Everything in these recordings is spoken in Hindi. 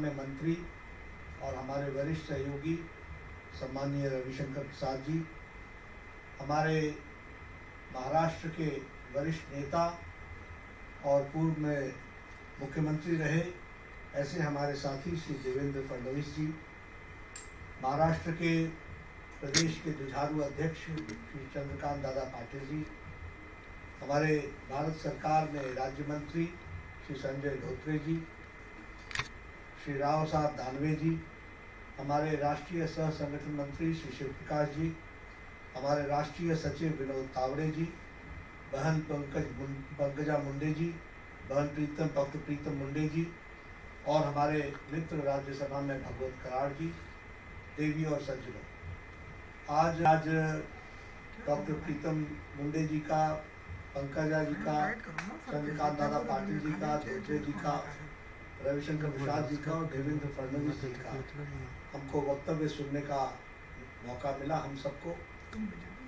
में मंत्री और हमारे वरिष्ठ सहयोगी सम्माननीय रविशंकर प्रसाद जी, हमारे महाराष्ट्र के वरिष्ठ नेता और पूर्व में मुख्यमंत्री रहे ऐसे हमारे साथी श्री देवेंद्र फडणवीस जी, महाराष्ट्र के प्रदेश के जुझारू अध्यक्ष श्री चंद्रकांत दादा पाटिल जी, हमारे भारत सरकार में राज्य मंत्री श्री संजय धोत्रे जी, श्री राव साहब दानवे जी, हमारे राष्ट्रीय सह संगठन मंत्री श्री शिव प्रकाश जी, हमारे राष्ट्रीय सचिव विनोद तावड़े जी, बहन पंकजा मुंडे जी, बहन डॉक्टर प्रीतम मुंडे जी और हमारे मित्र राज्यसभा में भगवत कराड़ जी, देवी और सज्जनों, आज डॉक्टर प्रीतम मुंडे जी का, पंकजा जी का, चंद्रकांत दादा पाटिल जी का, धोत्रे जी का, रविशंकर प्रसाद जी का और देवेंद्र फडणवीस जी का हमको वक्तव्य सुनने का मौका मिला हम सबको,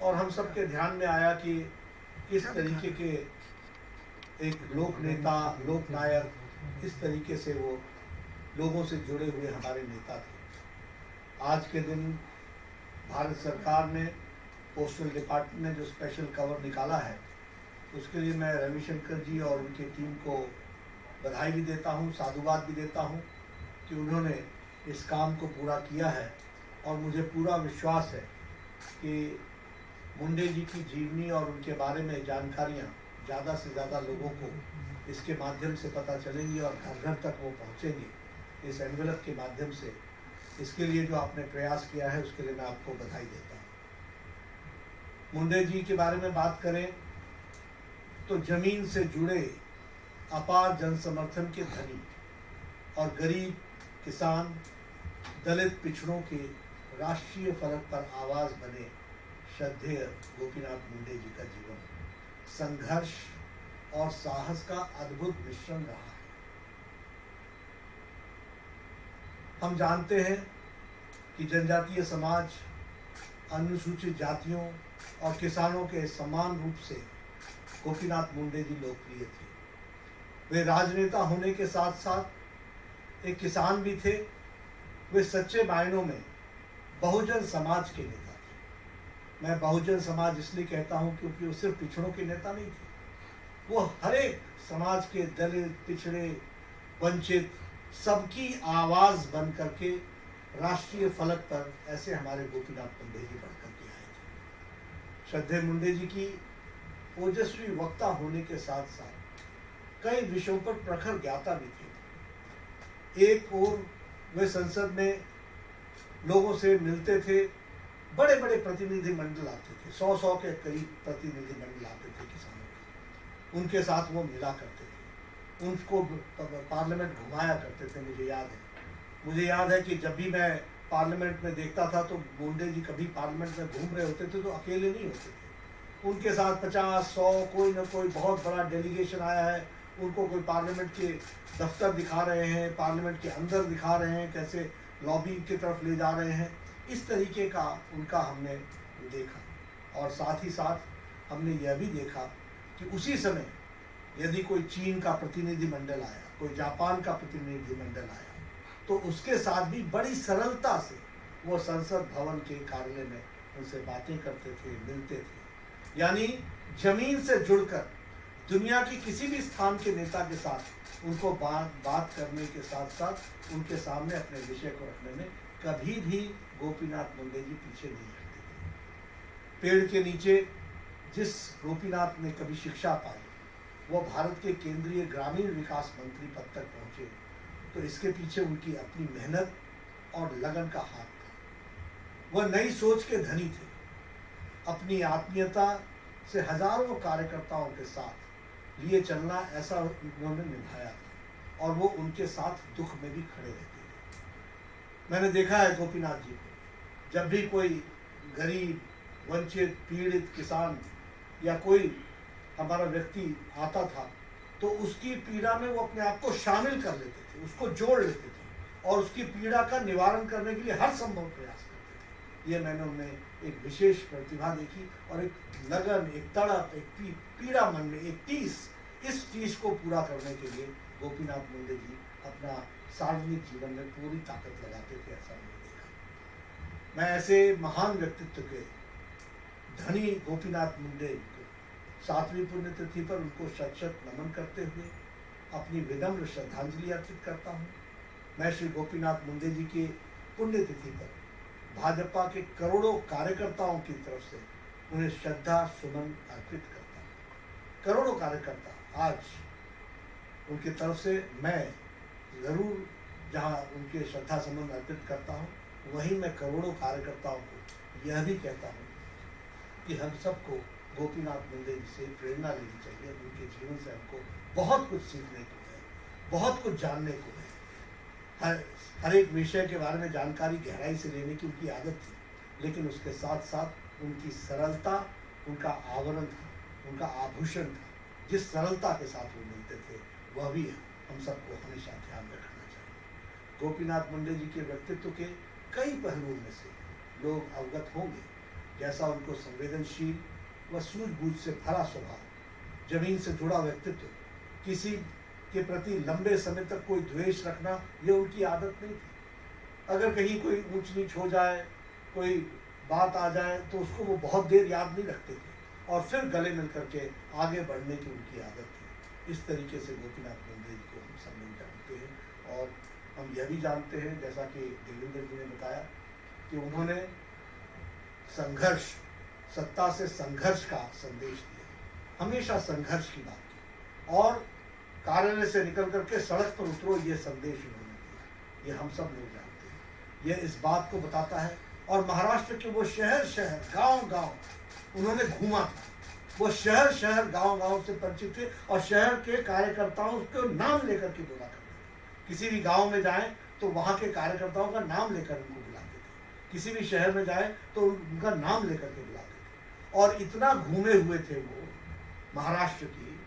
और हम सबके ध्यान में आया कि किस तरीके के एक लोक नेता, लोक नायक, किस तरीके से वो लोगों से जुड़े हुए हमारे नेता थे। आज के दिन भारत सरकार ने, पोस्टल डिपार्टमेंट ने जो स्पेशल कवर निकाला है, उसके लिए मैं रविशंकर जी और उनकी टीम को बधाई भी देता हूँ, साधुवाद भी देता हूँ कि उन्होंने इस काम को पूरा किया है। और मुझे पूरा विश्वास है कि मुंडे जी की जीवनी और उनके बारे में जानकारियाँ ज़्यादा से ज़्यादा लोगों को इसके माध्यम से पता चलेंगी और घर घर तक वो पहुँचेंगी इस एनवेलप के माध्यम से। इसके लिए जो आपने प्रयास किया है उसके लिए मैं आपको बधाई देता हूँ। मुंडे जी के बारे में बात करें तो जमीन से जुड़े अपार जन समर्थन के धनी और गरीब, किसान, दलित, पिछड़ों के राष्ट्रीय फलक पर आवाज बने श्रद्धेय गोपीनाथ मुंडे जी का जीवन संघर्ष और साहस का अद्भुत मिश्रण रहा है। हम जानते हैं कि जनजातीय समाज, अनुसूचित जातियों और किसानों के समान रूप से गोपीनाथ मुंडे जी लोकप्रिय थे। वे राजनेता होने के साथ साथ एक किसान भी थे। वे सच्चे मायनों में बहुजन समाज के नेता थे। मैं बहुजन समाज इसलिए कहता हूं क्योंकि वो सिर्फ पिछड़ों के नेता नहीं थे, वो हर एक समाज के दलित, पिछड़े, वंचित सबकी आवाज बन करके राष्ट्रीय फलक पर ऐसे हमारे गोपीनाथ मुंडे जी बढ़ करके आए थे। श्रद्धेय मुंडे जी की ओजस्वी वक्ता होने के साथ साथ कई विषयों पर प्रखर ज्ञाता भी थे। एक ओर वे संसद में लोगों से मिलते थे, बड़े बड़े प्रतिनिधि मंडल आते थे, 100 के करीब प्रतिनिधि मंडल आते थे किसानों के, उनके साथ वो मिला करते थे, उनको पार्लियामेंट घुमाया करते थे। मुझे याद है कि जब भी मैं पार्लियामेंट में देखता था तो मुंडे जी कभी पार्लियामेंट में घूम रहे होते थे तो अकेले नहीं होते थे, उनके साथ 50-100 कोई ना कोई बहुत बड़ा डेलीगेशन आया है, उनको कोई पार्लियामेंट के दफ्तर दिखा रहे हैं, पार्लियामेंट के अंदर दिखा रहे हैं, कैसे लॉबी की तरफ ले जा रहे हैं। इस तरीके का उनका हमने देखा। और साथ ही साथ हमने यह भी देखा कि उसी समय यदि कोई चीन का प्रतिनिधि मंडल आया, कोई जापान का प्रतिनिधि मंडल आया, तो उसके साथ भी बड़ी सरलता से वो संसद भवन के कार्यालय में उनसे बातें करते थे, मिलते थे। यानी जमीन से जुड़कर दुनिया की किसी भी स्थान के नेता के साथ उनको बात करने के साथ साथ उनके सामने अपने विषय को रखने में कभी भी गोपीनाथ मुंडे जी पीछे नहीं हटते थे। पेड़ के नीचे जिस गोपीनाथ ने कभी शिक्षा पाई, वो भारत के केंद्रीय ग्रामीण विकास मंत्री पद तक पहुंचे, तो इसके पीछे उनकी अपनी मेहनत और लगन का हाथ था। वह नई सोच के धनी थे। अपनी आत्मीयता से हजारों कार्यकर्ताओं के साथ लिए चलना ऐसा उन्होंने निभाया था और वो उनके साथ दुख में भी खड़े रहते थे। मैंने देखा है गोपीनाथ जी को, जब भी कोई गरीब, वंचित, पीड़ित किसान या कोई हमारा व्यक्ति आता था तो उसकी पीड़ा में वो अपने आप को शामिल कर लेते थे, उसको जोड़ लेते थे और उसकी पीड़ा का निवारण करने के लिए हर संभव प्रयास करते थे। ये मैंने उनमें एक विशेष प्रतिभा देखी और एक लगन, एक तड़प, एक पीड़ा मन में, एक टीस, इस चीज को पूरा करने के लिए गोपीनाथ मुंडे जी अपना सार्वजनिक जीवन में पूरी ताकत लगाते थे, ऐसा मैंने देखा। मैं ऐसे महान व्यक्तित्व के धनी गोपीनाथ मुंडे को 7वीं पुण्यतिथि पर उनको शत शत नमन करते हुए अपनी विनम्र श्रद्धांजलि अर्पित करता हूँ। मैं श्री गोपीनाथ मुंडे जी की पुण्यतिथि पर भाजपा के करोड़ों कार्यकर्ताओं की तरफ से उन्हें श्रद्धा सुमन अर्पित करता हूँ। करोड़ों कार्यकर्ता आज उनकी तरफ से मैं जरूर जहाँ उनके श्रद्धा सुमन अर्पित करता हूँ, वहीं मैं करोड़ों कार्यकर्ताओं को यह भी कहता हूँ कि हम सबको गोपीनाथ मुंडे जी से प्रेरणा लेनी चाहिए। उनके जीवन से हमको बहुत कुछ सीखने को है, बहुत कुछ जानने को है। हर एक विषय के बारे में जानकारी गहराई से लेने की उनकी आदत थी, लेकिन उसके साथ साथ उनकी सरलता उनका आवरण था, उनका आभूषण था। जिस सरलता के साथ वो मिलते थे वह भी हम सबको हमेशा ध्यान रखना चाहिए। गोपीनाथ मुंडे जी के व्यक्तित्व के कई पहलुओं में से लोग अवगत होंगे, जैसा उनको संवेदनशील व सूझबूझ से भरा स्वभाव, जमीन से जुड़ा व्यक्तित्व, किसी के प्रति लंबे समय तक कोई द्वेष रखना, ये उनकी आदत नहीं थी। अगर कहीं कोई ऊंच नीच हो जाए, कोई बात आ जाए, तो उसको वो बहुत देर याद नहीं रखते थे और फिर गले मिल करके आगे बढ़ने की उनकी आदत थी। इस तरीके से गोपीनाथ मुंडे जी को हम सब लोग जानते हैं। और हम यह भी जानते हैं, जैसा कि देवेंद्र जी ने बताया, कि उन्होंने संघर्ष, सत्ता से संघर्ष का संदेश दिया, हमेशा संघर्ष की बात की, और कार्यालय से निकल करके सड़क पर उतरो, ये संदेश उन्होंने दिया। ये हम सब लोग जानते हैं। यह इस बात को बताता है। और महाराष्ट्र के वो शहर शहर, गांव गांव उन्होंने घूमा था। वो शहर शहर, गांव गांव से परिचित थे और शहर के कार्यकर्ताओं को नाम लेकर के बोला करते थे। किसी भी गांव में जाएं तो वहां के कार्यकर्ताओं का नाम लेकर उनको बुलाते थे। किसी भी शहर में जाए तो उनका नाम लेकर के बुलाते थे। और इतना घूमे हुए थे वो महाराष्ट्र की,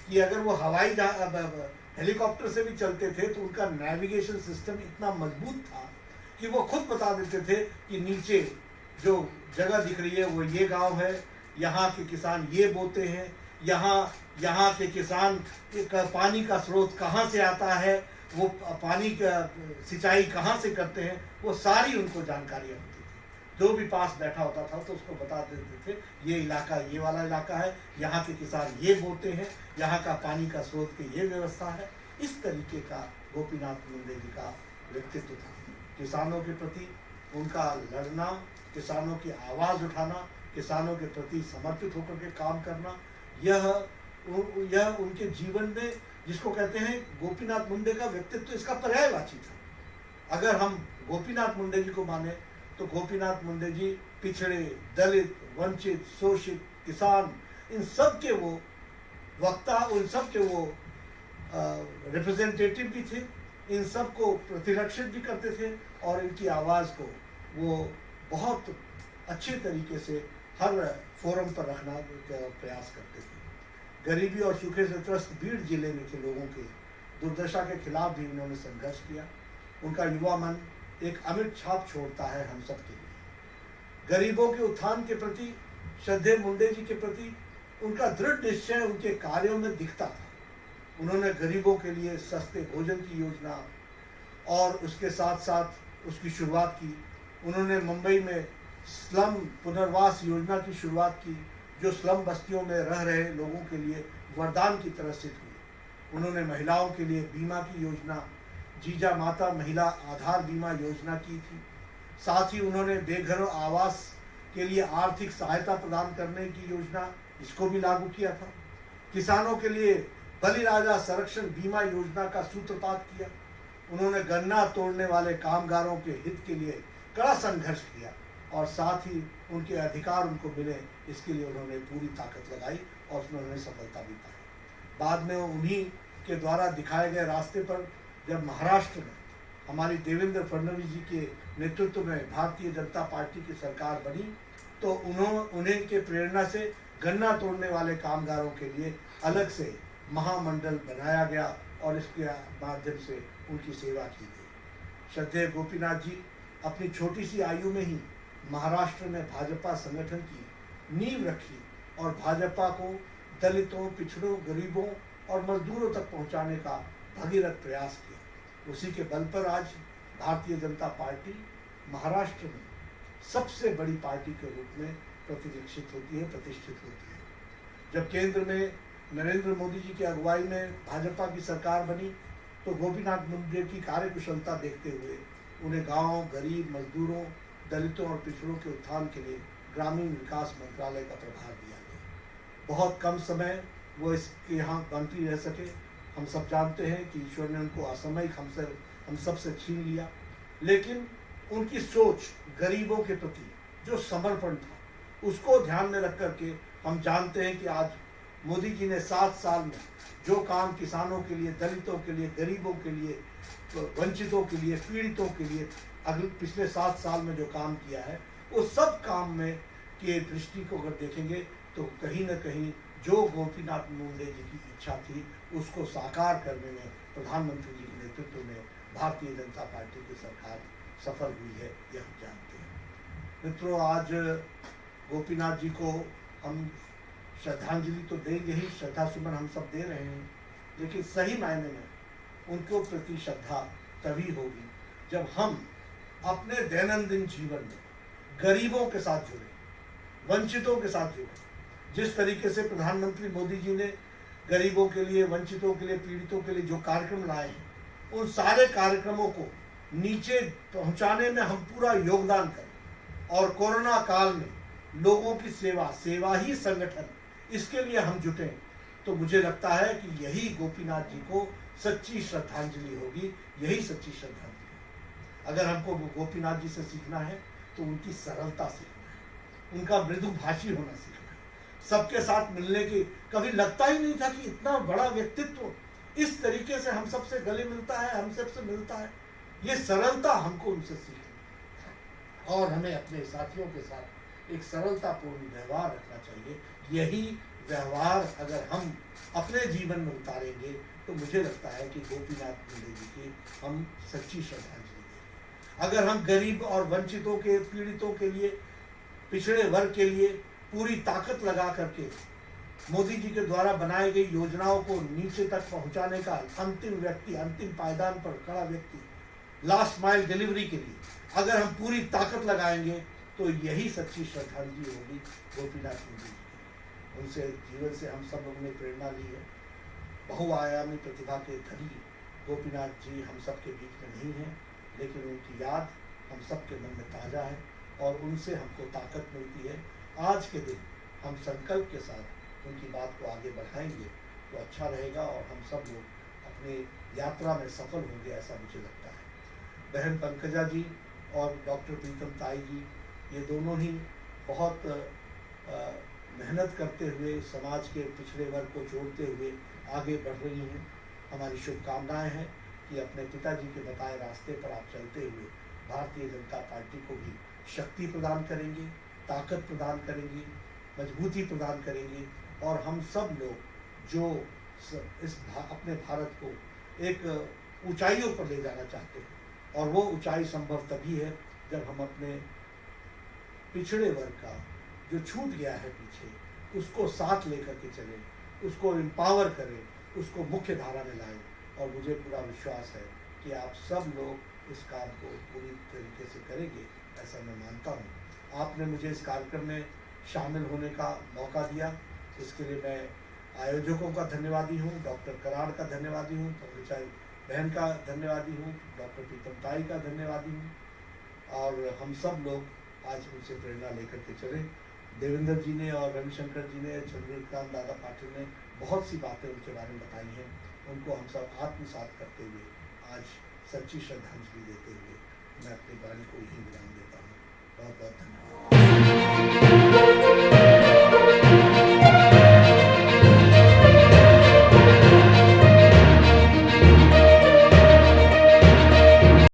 कि अगर वो हवाई हेलीकॉप्टर से भी चलते थे तो उनका नेविगेशन सिस्टम इतना मजबूत था कि वो खुद बता देते थे कि नीचे जो जगह दिख रही है वो ये गांव है, यहाँ के किसान ये बोते हैं, यहाँ के किसान पानी का स्रोत कहाँ से आता है, वो पानी का सिंचाई कहाँ से करते हैं, वो सारी उनको जानकारियाँ होती थी। जो भी पास बैठा होता था तो उसको बता देते थे, ये इलाका ये वाला इलाका है, यहाँ के किसान ये बोते हैं, यहाँ का पानी का स्रोत की ये व्यवस्था है। इस तरीके का गोपीनाथ मुंडे जी का व्यक्तित्व था। किसानों के प्रति उनका लड़ना, किसानों की आवाज़ उठाना, किसानों के प्रति समर्पित होकर के काम करना, यह उनके जीवन में, जिसको कहते हैं गोपीनाथ मुंडे का व्यक्तित्व, इसका पर्यायवाची था। अगर हम गोपीनाथ मुंडे जी को माने तो गोपीनाथ मुंडे जी पिछड़े, दलित, वंचित, शोषित, किसान, इन सब के वो वक्ता, उन सब के वो रिप्रेजेंटेटिव भी थे। इन सब को प्रतिरक्षित भी करते थे और इनकी आवाज़ को वो बहुत अच्छे तरीके से हर फोरम पर रखना का प्रयास करते थे। गरीबी और सूखे से त्रस्त बीड़ जिले में के लोगों के दुर्दशा के खिलाफ भी उन्होंने संघर्ष किया। उनका युवा मन एक अमिट छाप छोड़ता है हम सब के लिए। गरीबों के उत्थान के प्रति, श्रद्धेय मुंडे जी के प्रति उनका दृढ़ निश्चय उनके कार्यों में दिखता था। उन्होंने गरीबों के लिए सस्ते भोजन की योजना और उसके साथ साथ उसकी शुरुआत की। उन्होंने मुंबई में स्लम पुनर्वास योजना की शुरुआत की, जो स्लम बस्तियों में रह रहे लोगों के लिए वरदान की तरह सिद्ध हुई। उन्होंने महिलाओं के लिए बीमा की योजना, जीजा माता महिला आधार बीमा योजना की थी। साथ ही उन्होंने बेघरों आवास के लिए आर्थिक सहायता प्रदान करने की योजना, इसको भी लागू किया था। किसानों के लिए बलिराजा संरक्षण बीमा योजना का सूत्रपात किया। उन्होंने गन्ना तोड़ने वाले कामगारों के हित के लिए कड़ा संघर्ष किया और साथ ही उनके अधिकार उनको मिले, इसके लिए उन्होंने पूरी ताकत लगाई और उसमें उन्होंने सफलता भी पाई। बाद में उन्हीं के द्वारा दिखाए गए रास्ते पर जब महाराष्ट्र में हमारी देवेंद्र फडणवीस जी के नेतृत्व में भारतीय जनता पार्टी की सरकार बनी, तो उन्हें के प्रेरणा से गन्ना तोड़ने वाले कामगारों के लिए अलग से महामंडल बनाया गया और इसके माध्यम से उनकी सेवा की गई। श्रद्धेय गोपीनाथ जी अपनी छोटी सी आयु में ही महाराष्ट्र में भाजपा संगठन की नींव रखी और भाजपा को दलितों, पिछड़ों, गरीबों और मजदूरों तक पहुंचाने का भगीरथ प्रयास किया। उसी के बल पर आज भारतीय जनता पार्टी महाराष्ट्र में सबसे बड़ी पार्टी के रूप में प्रतिष्ठित होती है। जब केंद्र में नरेंद्र मोदी जी की अगुवाई में भाजपा की सरकार बनी तो गोपीनाथ मुंडे की कार्यकुशलता देखते हुए उन्हें गांव, गरीब, मजदूरों, दलितों और पिछड़ों के उत्थान के लिए ग्रामीण विकास मंत्रालय का प्रभार दिया गया। बहुत कम समय वो इसके यहाँ मंत्री रह सके। हम सब जानते हैं कि ईश्वर ने उनको असामयिक हम सब से छीन लिया, लेकिन उनकी सोच गरीबों के प्रति जो समर्पण था उसको ध्यान में रख करके हम जानते हैं कि आज मोदी जी ने 7 साल में जो काम किसानों के लिए, दलितों के लिए, गरीबों के लिए, वंचितों के लिए, पीड़ितों के लिए अगले पिछले 7 साल में जो काम किया है, उस सब काम में के दृष्टि को अगर देखेंगे तो कहीं न कहीं जो गोपीनाथ मुंडे जी की इच्छा थी उसको साकार करने में प्रधानमंत्री जी के नेतृत्व में भारतीय जनता पार्टी की सरकार सफल हुई है, यह हम जानते हैं। मित्रों, आज गोपीनाथ जी को हम श्रद्धांजलि तो देंगे ही, श्रद्धा सुमन हम सब दे रहे हैं, लेकिन सही मायने में उनको प्रति श्रद्धा तभी होगी जब हम अपने दैनंदिन जीवन में गरीबों के साथ जुड़े, वंचितों के साथ जुड़े। जिस तरीके से प्रधानमंत्री मोदी जी ने गरीबों के लिए, वंचितों के लिए, पीड़ितों के लिए जो कार्यक्रम लाए हैं, उन सारे कार्यक्रमों को नीचे पहुंचाने में हम पूरा योगदान करें और कोरोना काल में लोगों की सेवा ही संगठन, इसके लिए हम जुटें, तो मुझे लगता है कि यही गोपीनाथ जी को सच्ची श्रद्धांजलि होगी, यही सच्ची श्रद्धांजलि है। अगर हमको गोपीनाथ जी से सीखना है तो उनकी सरलता सीखना है, उनका मृदुभाषी होना सीखना है, सबके साथ मिलने की, कभी लगता ही नहीं था कि इतना बड़ा व्यक्तित्व इस तरीके से हम सबसे गले मिलता है, हम सबसे मिलता है। ये सरलता हमको उनसे सीखनी और हमें अपने साथियों के साथ एक सरलतापूर्ण व्यवहार रखना चाहिए। यही व्यवहार अगर हम अपने जीवन में उतारेंगे तो मुझे लगता है कि गोपीनाथ मुंडे जी की हम सच्ची श्रद्धांजलि देंगे। अगर हम गरीब और वंचितों के, पीड़ितों के लिए, पिछड़े वर्ग के लिए पूरी ताकत लगा करके मोदी जी के द्वारा बनाई गई योजनाओं को नीचे तक पहुंचाने का अंतिम व्यक्ति, अंतिम पायदान पर खड़ा व्यक्ति, लास्ट माइल डिलीवरी के लिए अगर हम पूरी ताकत लगाएंगे तो यही सच्ची श्रद्धांजलि होगी गोपीनाथ मुंडे जी की। उनसे जीवन से हम सब लोगों ने प्रेरणा ली है। बहुआयामी प्रतिभा के धनी गोपीनाथ जी हम सब के बीच में नहीं हैं, लेकिन उनकी याद हम सब के मन में ताज़ा है और उनसे हमको ताकत मिलती है। आज के दिन हम संकल्प के साथ उनकी बात को आगे बढ़ाएंगे तो अच्छा रहेगा और हम सब लोग अपनी यात्रा में सफल होंगे, ऐसा मुझे लगता है। बहन पंकजा जी और डॉक्टर प्रीतम ताई जी, ये दोनों ही बहुत मेहनत करते हुए समाज के पिछड़े वर्ग को जोड़ते हुए आगे बढ़ रही हैं। हमारी शुभकामनाएं हैं कि अपने पिताजी के बताए रास्ते पर आप चलते हुए भारतीय जनता पार्टी को भी शक्ति प्रदान करेंगे, ताकत प्रदान करेंगी, मजबूती प्रदान करेंगी और हम सब लोग जो अपने भारत को एक ऊंचाइयों पर ले जाना चाहते हैं, और वो ऊंचाई संभव तभी है जब हम अपने पिछड़े वर्ग का जो छूट गया है पीछे, उसको साथ लेकर के चलें, उसको एम्पावर करें, उसको मुख्य धारा में लाएं। और मुझे पूरा विश्वास है कि आप सब लोग इस काम को पूरी तरीके से करेंगे, ऐसा मैं मानता हूँ। आपने मुझे इस कार्यक्रम में शामिल होने का मौका दिया, इसके लिए मैं आयोजकों का धन्यवादी हूँ, डॉक्टर कराड़ का धन्यवादी हूँ, पंकजाई बहन का धन्यवादी हूँ, डॉक्टर प्रीतम ताई का धन्यवादी हूँ। और हम सब लोग आज उनसे प्रेरणा लेकर के चले। देवेंद्र जी ने और रविशंकर जी ने, चंद्रकांत दादा पाटिल ने बहुत सी बातें उनके बारे में बताई हैं। उनको हम सब आत्मसात करते हुए आज सच्ची श्रद्धांजलि देते हुए मैं अपनी वाणी को यही विराम देता हूँ। बहुत बहुत धन्यवाद।